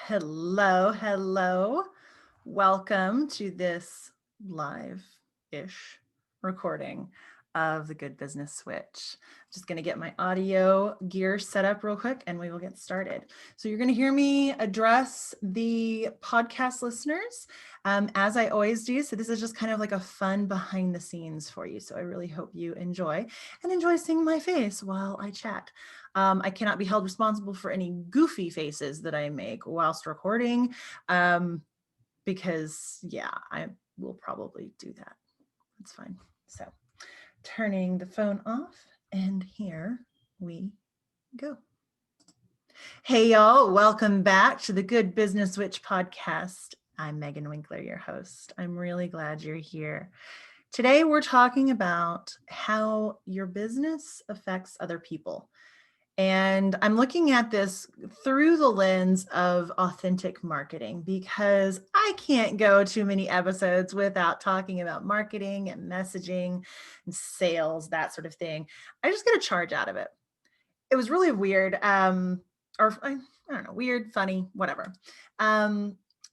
Hello, hello. Welcome to this live-ish recording of the Good Business Switch. Just going to get my audio gear set up real quick and we will get started. So you're going to hear me address the podcast listeners as I always do. So this is just kind of like a fun behind the scenes for you. So I really hope you enjoy seeing my face while I chat. I cannot be held responsible for any goofy faces that I make whilst recording because, yeah, I will probably do that. That's fine. So turning the phone off, and here we go. Hey, y'all. Welcome back to the Good Business Switch podcast. I'm Megan Winkler, your host. I'm really glad you're here. Today, we're talking about how your business affects other people. And I'm looking at this through the lens of authentic marketing because I can't go too many episodes without talking about marketing and messaging and sales, that sort of thing. I just get a charge out of it. It was really weird, or I don't know, weird, funny, whatever.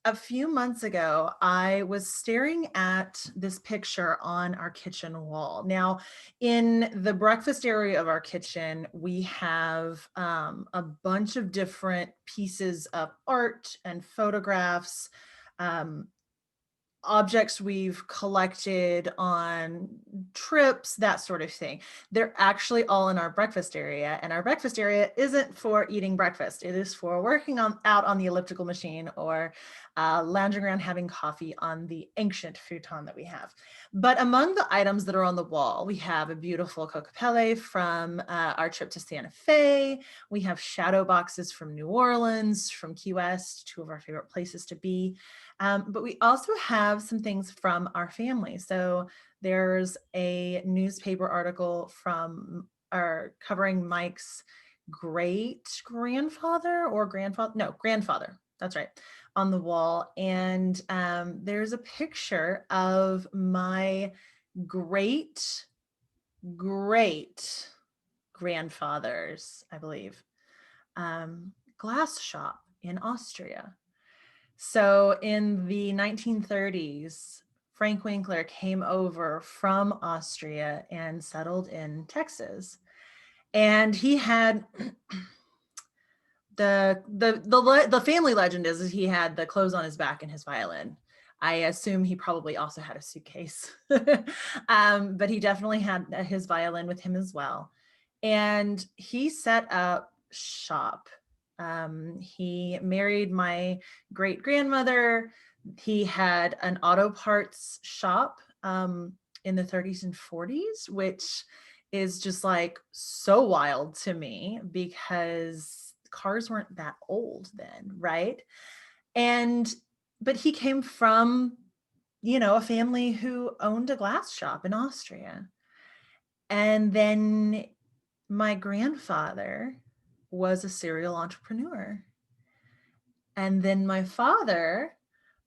A few months ago, I was staring at this picture on our kitchen wall. Now, in the breakfast area of our kitchen, we have a bunch of different pieces of art and photographs, objects we've collected on trips, that sort of thing. They're actually all in our breakfast area, and our breakfast area isn't for eating breakfast. It is for working out on the elliptical machine or lounging around having coffee on the ancient futon that we have. But among the items that are on the wall, we have a beautiful Cocopelli from our trip to Santa Fe. We have shadow boxes from New Orleans, from Key West, two of our favorite places to be. But we also have some things from our family. So there's a newspaper article from covering Mike's great grandfather or grandfather, no, grandfather, that's right, on the wall. And there's a picture of my great grandfather's, I believe, glass shop in Austria. So in the 1930s, Frank Winkler came over from Austria and settled in Texas. And he had the family legend is he had the clothes on his back and his violin. I assume he probably also had a suitcase, but he definitely had his violin with him as well. And he set up shop. He married my great grandmother. He had an auto parts shop in the 30s and 40s, which is just like so wild to me because cars weren't that old then, right? But he came from, a family who owned a glass shop in Austria. And then my grandfather was a serial entrepreneur. And then my father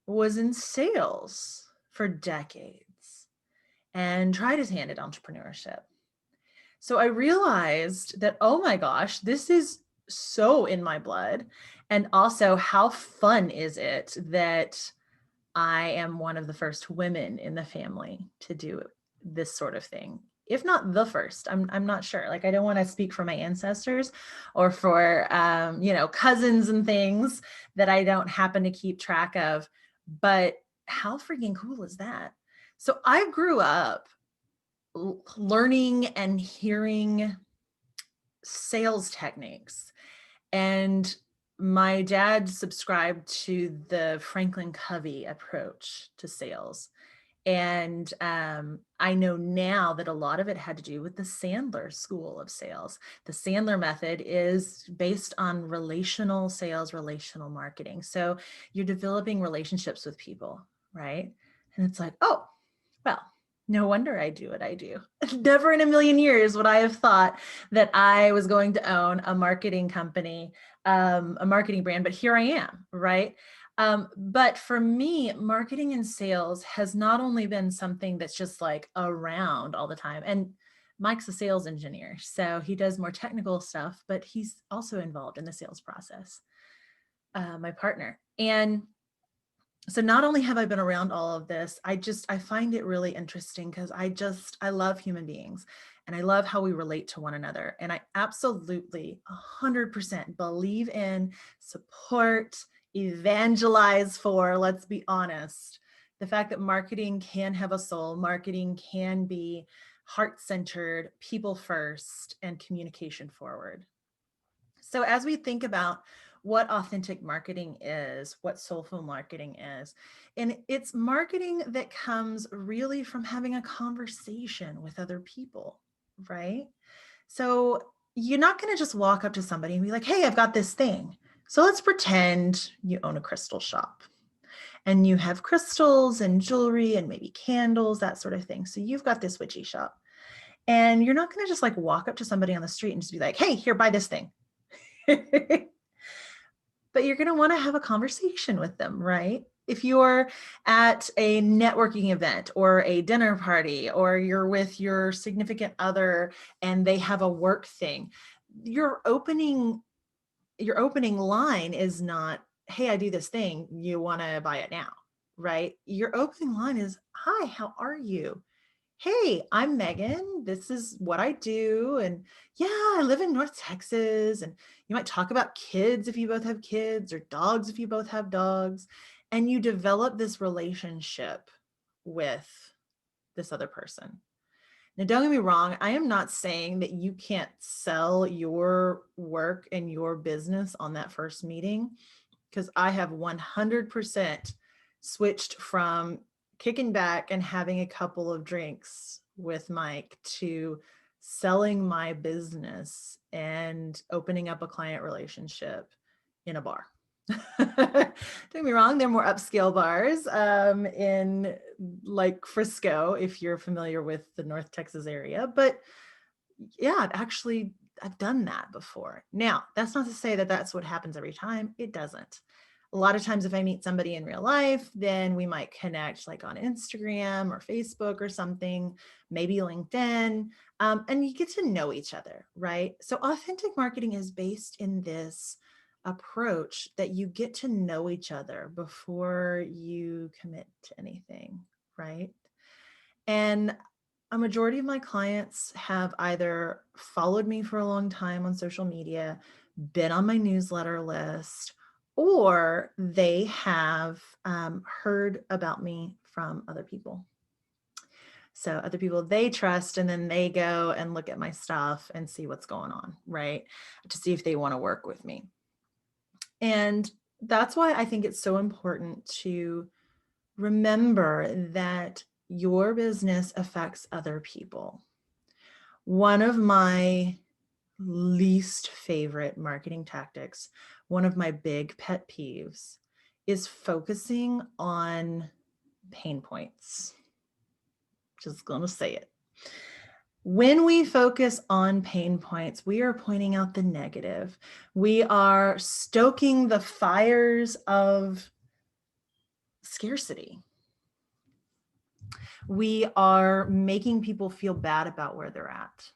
was in sales for decades and tried his hand at entrepreneurship. So I realized that, oh my gosh, this is so in my blood. And also, how fun is it that I am one of the first women in the family to do this sort of thing? If not the first, I'm not sure. Like, I don't want to speak for my ancestors or for, cousins and things that I don't happen to keep track of. But how freaking cool is that? So I grew up learning and hearing sales techniques. And my dad subscribed to the Franklin Covey approach to sales. And I know now that a lot of it had to do with the Sandler School of Sales. The Sandler method is based on relational sales, relational marketing. So you're developing relationships with people, right? And it's like, oh, well, no wonder I do what I do. Never in a million years would I have thought that I was going to own a marketing company, a marketing brand, but here I am, right? But for me, marketing and sales has not only been something that's just like around all the time. And Mike's a sales engineer, so he does more technical stuff, but he's also involved in the sales process. my partner. And so not only have I been around all of this, I find it really interesting because I love human beings and I love how we relate to one another. And I absolutely 100% believe in, support, evangelize for, let's be honest, the fact that marketing can have a soul, marketing can be heart-centered, people first, and communication forward. So as we think about what authentic marketing is, what soulful marketing is, and it's marketing that comes really from having a conversation with other people, right? So you're not going to just walk up to somebody and be like, hey, I've got this thing. So let's pretend you own a crystal shop and you have crystals and jewelry and maybe candles, that sort of thing. So you've got this witchy shop and you're not going to just like walk up to somebody on the street and just be like, hey, here, buy this thing. But you're going to want to have a conversation with them, right? If you're at a networking event or a dinner party, or you're with your significant other and they have a work thing, your opening line is not, hey, I do this thing, you want to buy it now, right? Your opening line is, hi, how are you? Hey, I'm Megan. This is what I do. And yeah, I live in North Texas. And you might talk about kids if you both have kids, or dogs if you both have dogs. And you develop this relationship with this other person. Now, don't get me wrong. I am not saying that you can't sell your work and your business on that first meeting, because I have 100% switched from kicking back and having a couple of drinks with Mike to selling my business and opening up a client relationship in a bar. Don't get me wrong, they're more upscale bars in like Frisco, if you're familiar with the North Texas area. But yeah, actually, I've done that before. Now, that's not to say that that's what happens every time. It doesn't. A lot of times if I meet somebody in real life, then we might connect like on Instagram or Facebook or something, maybe LinkedIn, and you get to know each other, right? So authentic marketing is based in this approach that you get to know each other before you commit to anything, right? And a majority of my clients have either followed me for a long time on social media, been on my newsletter list, or they have heard about me from other people. So other people they trust, and then they go and look at my stuff and see what's going on, right? To see if they want to work with me. And that's why I think it's so important to remember that your business affects other people. One of my least favorite marketing tactics, one of my big pet peeves, is focusing on pain points. Just gonna say it. When we focus on pain points, we are pointing out the negative. We are stoking the fires of scarcity. We are making people feel bad about where they're at.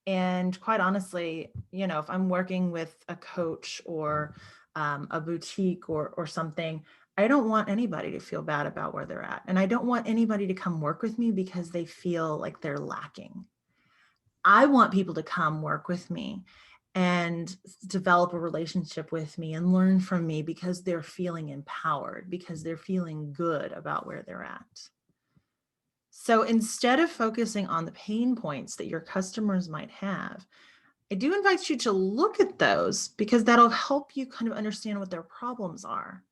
And quite honestly, you know, if I'm working with a coach or a boutique or something, I don't want anybody to feel bad about where they're at. And I don't want anybody to come work with me because they feel like they're lacking. I want people to come work with me and develop a relationship with me and learn from me because they're feeling empowered, because they're feeling good about where they're at. So instead of focusing on the pain points that your customers might have, I do invite you to look at those because that'll help you kind of understand what their problems are.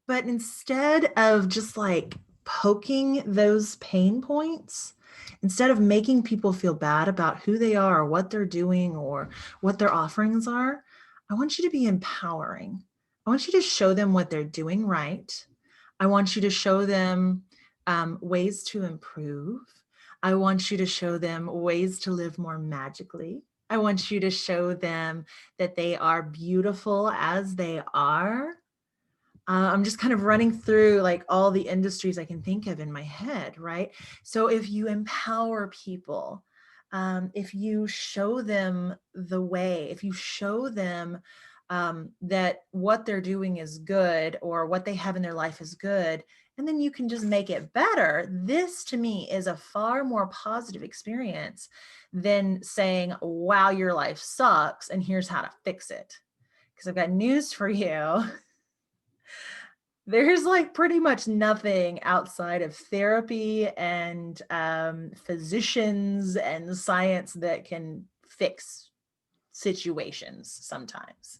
But instead of just like poking those pain points, instead of making people feel bad about who they are or what they're doing or what their offerings are, I want you to be empowering. I want you to show them what they're doing right. I want you to show them ways to improve. I want you to show them ways to live more magically. I want you to show them that they are beautiful as they are. I'm just kind of running through like all the industries I can think of in my head, right? So if you empower people, if you show them the way, if you show them that what they're doing is good or what they have in their life is good, and then you can just make it better. This to me is a far more positive experience than saying, wow, your life sucks and here's how to fix it. Because I've got news for you. There's like pretty much nothing outside of therapy and physicians and science that can fix situations sometimes.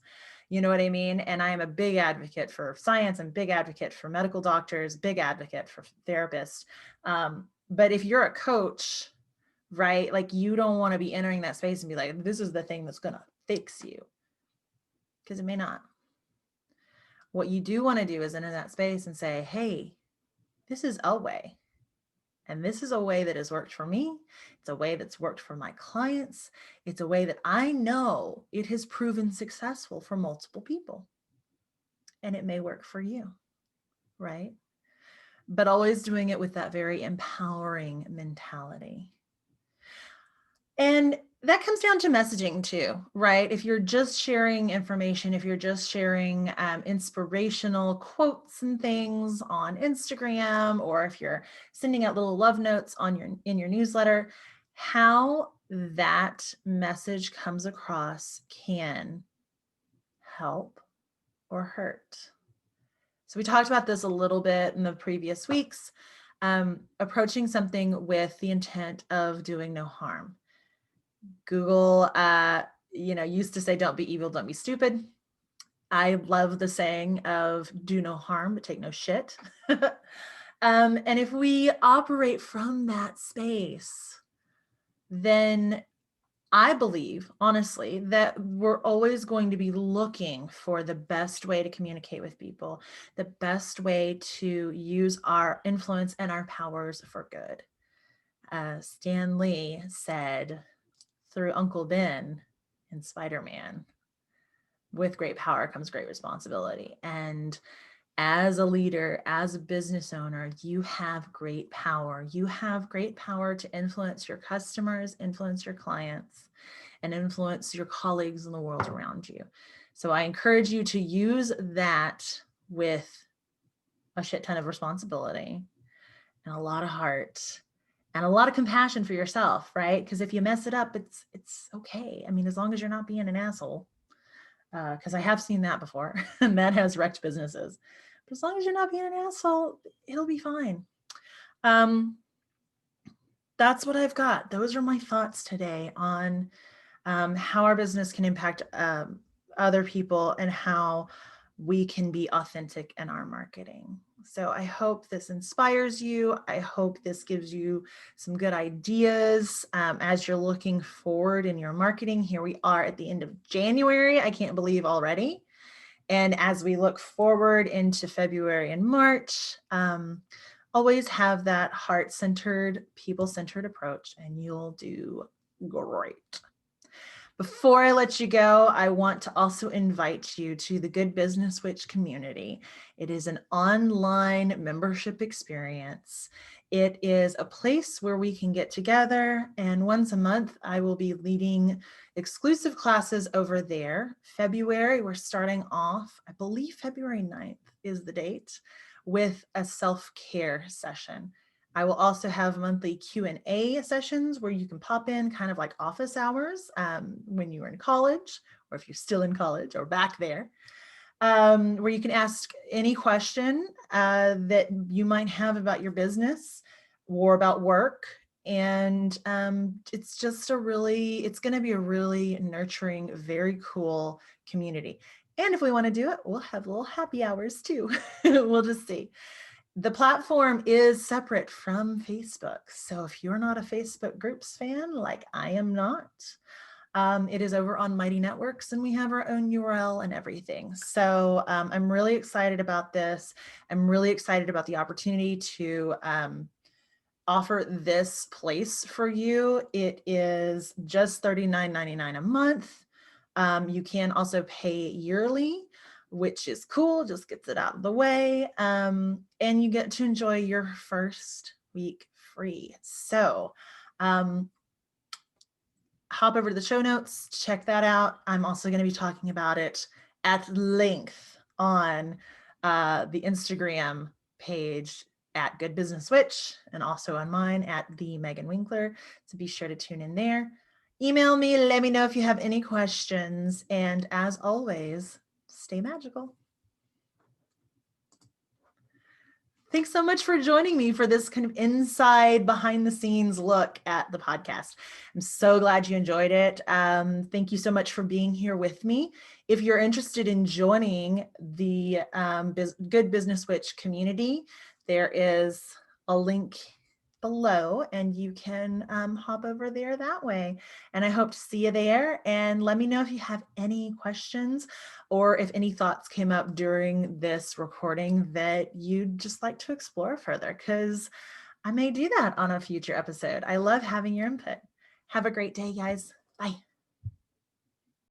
You know what I mean? And I am a big advocate for science and big advocate for medical doctors, big advocate for therapists. But if you're a coach, right, like you don't want to be entering that space and be like, this is the thing that's going to fix you, because it may not. What you do want to do is enter that space and say, hey, this is a way. And this is a way that has worked for me. It's a way that's worked for my clients. It's a way that I know it has proven successful for multiple people. And it may work for you, right? But always doing it with that very empowering mentality. And that comes down to messaging too, right? If you're just sharing information, if you're just sharing inspirational quotes and things on Instagram, or if you're sending out little love notes on in your newsletter, how that message comes across can help or hurt. So we talked about this a little bit in the previous weeks, approaching something with the intent of doing no harm. Google, used to say, don't be evil, don't be stupid. I love the saying of do no harm, but take no shit. And if we operate from that space, then I believe, honestly, that we're always going to be looking for the best way to communicate with people, the best way to use our influence and our powers for good. Stan Lee said, through Uncle Ben in Spider-Man, with great power comes great responsibility. And as a leader, as a business owner, you have great power. You have great power to influence your customers, influence your clients, and influence your colleagues in the world around you. So I encourage you to use that with a shit ton of responsibility and a lot of heart and a lot of compassion for yourself, right? Because if you mess it up, it's okay. I mean, as long as you're not being an asshole, because I have seen that before, and that has wrecked businesses. But as long as you're not being an asshole, it'll be fine. That's what I've got. Those are my thoughts today on how our business can impact other people and how we can be authentic in our marketing. So I hope this inspires you. I hope this gives you some good ideas as you're looking forward in your marketing. Here we are at the end of January. I can't believe already. And as we look forward into February and March, always have that heart-centered, people-centered approach, and you'll do great. Before I let you go, I want to also invite you to the Good Business Witch community. It is an online membership experience. It is a place where we can get together, and once a month, I will be leading exclusive classes over there. February, we're starting off, I believe February 9th is the date, with a self-care session. I will also have monthly Q&A sessions where you can pop in kind of like office hours when you were in college, or if you're still in college or back there, where you can ask any question that you might have about your business or about work. And it's just it's going to be a really nurturing, very cool community. And if we want to do it, we'll have little happy hours too. We'll just see. The platform is separate from Facebook. So if you're not a Facebook groups fan, like I am not, it is over on Mighty Networks, and we have our own URL and everything. So I'm really excited about this. I'm really excited about the opportunity to offer this place for you. It is just $39.99 a month. You can also pay yearly, which is cool, just gets it out of the way. And you get to enjoy your first week free. So hop over to the show notes, check that out. I'm also going to be talking about it at length on the Instagram page at Good Business Witch, and also on mine at the Megan Winkler. So be sure to tune in there. Email me, let me know if you have any questions. And as always, stay magical. Thanks so much for joining me for this kind of inside behind the scenes look at the podcast. I'm so glad you enjoyed it. Thank you so much for being here with me. If you're interested in joining the Good Business Witch community, there is a link below and you can hop over there that way. And I hope to see you there. And let me know if you have any questions or if any thoughts came up during this recording that you'd just like to explore further, because I may do that on a future episode. I love having your input. Have a great day, guys. Bye.